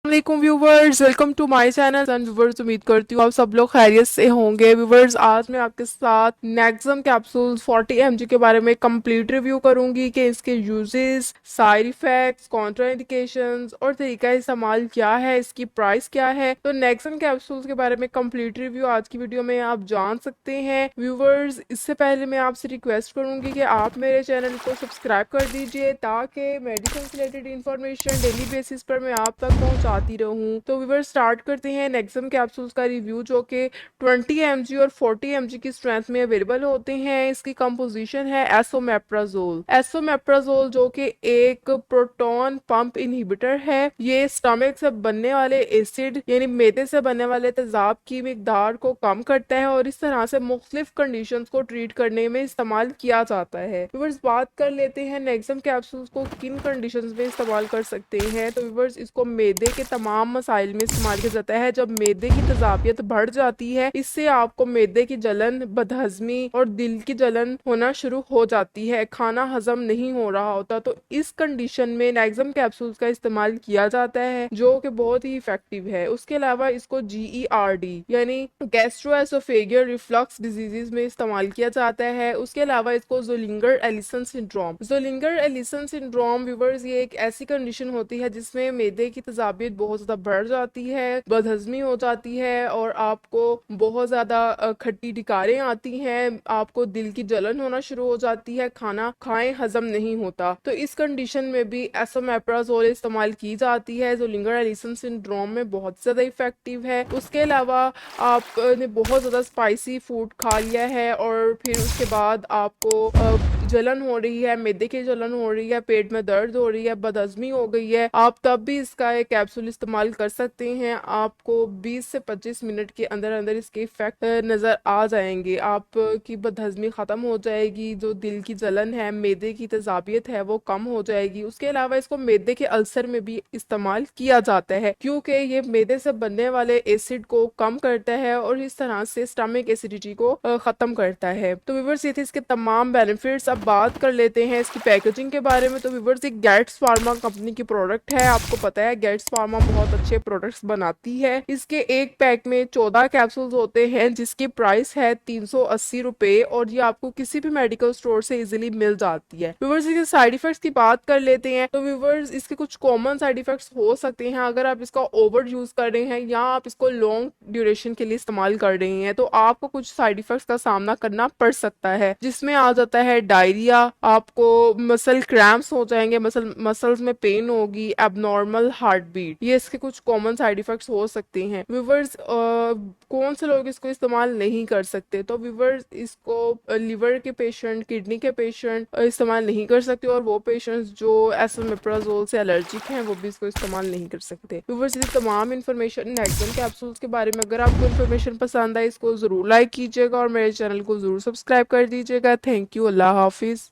वालेकुम viewers, welcome to my channel and viewers, उम्मीद करती हूँ आप सब लोग खैरियत से होंगे। व्यूवर्स, आज मैं आपके साथ नेक्सम कैप्सूल्स 40 mg के बारे में कंप्लीट रिव्यू करूंगी कि इसके यूजेस, साइड इफेक्ट्स, कॉन्ट्राइंडिकेशंस और तरीका इस्तेमाल क्या है, इसकी प्राइस क्या है। तो नेक्सम कैप्सूल्स के बारे में कंप्लीट रिव्यू आज की वीडियो में आप जान सकते हैं। व्यूवर्स, इससे पहले मैं आपसे रिक्वेस्ट करूंगी कि आप मेरे चैनल को सब्सक्राइब कर दीजिए ताकि मेडिसिन से रिलेटेड इंफॉर्मेशन डेली बेसिस पर मैं आप तक पहुंचाती रहूं। तो व्यूवर्स, स्टार्ट करते हैं नेक्सम कैप्सूल्स का रिव्यू, जो कि 20 mg और 40 mg की स्ट्रेंथ में अवेलेबल होते हैं। इसकी कंपोजिशन है एसोमेप्राजोल। एसोमेप्राजोल जो कि एक प्रोटॉन पंप इनहिबिटर है। ये स्टमक से बनने वाले एसिड यानी मैदे से बनने वाले तेजाब की मिकदार को कम करता है और इस तरह से मुख्तलिफ कंडीशंस को ट्रीट करने में इस्तेमाल किया जाता है। व्यूवर्स, बात कर लेते हैं नेक्सम कैप्सूल्स को किन कंडीशंस में इस्तेमाल कर सकते हैं। तो व्यूवर्स, इसको मैदे के तमाम मसाइल में इस्तेमाल किया जाता है। जब मैदे की तेजाबियत बढ़ जाती है, इससे आपको मैदे की जलन, बदहजमी और दिल की जलन होना शुरू हो जाती है, खाना हजम नहीं हो रहा होता, तो इस कंडीशन में नेक्सम कैप्सूल्स का इस्तेमाल किया जाता है, जो कि बहुत ही इफेक्टिव है। उसके अलावा इसको GERD यानी गैस्ट्रोएसोफेगियल रिफ्लक्स डिजीजेस में इस्तेमाल किया जाता है। उसके अलावा इसको Zollinger Allison syndrome, Zollinger Allison syndrome viewers, ये एक ऐसी कंडीशन होती है जिसमें मैदे की तेजाबियत बहुत ज़्यादा बढ़ जाती है, बदहजमी हो जाती है और आपको बहुत ज़्यादा खट्टी डिकारें आती हैं, आपको दिल की जलन होना शुरू हो जाती है, खाना खाएं हजम नहीं होता। तो इस कंडीशन में भी एसोमेप्राजोल इस्तेमाल की जाती है। ज़ोलिंगर एलिसन सिंड्रोम में बहुत ज़्यादा इफेक्टिव है। उसके अलावा आपने बहुत ज़्यादा स्पाइसी फूड खा लिया है और फिर उसके बाद आपको जलन हो रही है, मैदे की जलन हो रही है, पेट में दर्द हो रही है, बदहजमी हो गई है, आप तब भी इसका एक कैप्सूल इस्तेमाल कर सकते हैं। आपको 20 से 25 मिनट के अंदर अंदर इसके इफेक्ट नज़र आ जाएंगे। आपकी बदहजमी ख़त्म हो जाएगी, जो दिल की जलन है, मैदे की तेजाबियत है, वो कम हो जाएगी। उसके अलावा इसको मैदे के अल्सर में भी इस्तेमाल किया जाता है, क्योंकि ये मैदे से बनने वाले एसिड को कम करता है और इस तरह से स्टमक एसिडिटी को ख़त्म करता है। तो व्यूअर्स, ये थे इसके तमाम बेनिफिट्स। अब बात कर लेते हैं इसकी पैकेजिंग के बारे में। तो व्यूअर्स, एक गेट्स फार्मा कंपनी की प्रोडक्ट है। आपको पता है गेट्स फार्मा बहुत अच्छे प्रोडक्ट्स बनाती है। इसके एक पैक में 14 कैप्सूल्स होते हैं, जिसकी प्राइस है 380 रुपए और ये आपको किसी भी मेडिकल स्टोर से इजीली मिल जाती है। व्यूअर्स, इसके साइड इफेक्ट्स की बात कर लेते हैं। तो व्यूअर्स, इसके कुछ कॉमन साइड इफेक्ट्स हो सकते हैं अगर आप इसका ओवर यूज कर रहे हैं या आप इसको लॉन्ग ड्यूरेशन के लिए इस्तेमाल कर रहे हैं, तो आपको कुछ साइड इफेक्ट्स का सामना करना पड़ सकता है, जिसमें आ जाता है डायरिया, आपको मसल क्रैम्प्स हो जाएंगे, मसल्स में पेन होगी, एबनॉर्मल हार्ट बीट। ये इसके कुछ कॉमन साइड इफेक्ट्स हो सकते हैं। व्यूवर्स, कौन से लोग इसको इस्तेमाल नहीं कर सकते? तो व्यूवर्स, इसको लिवर के पेशेंट, किडनी के पेशेंट इस्तेमाल नहीं कर सकते और वो पेशेंट्स जो एसोमेप्राजोल से एलर्जिक हैं वो भी इसको इस्तेमाल नहीं कर सकते। व्यूवर्स, ये तमाम इन्फॉर्मेशन नेक्सम कैप्सूल्स के बारे में। अगर आपको इन्फॉर्मेशन पसंद आए, इसको जरूर लाइक कीजिएगा और मेरे चैनल को जरूर सब्सक्राइब कर दीजिएगा। Thank you, Allah Hafiz.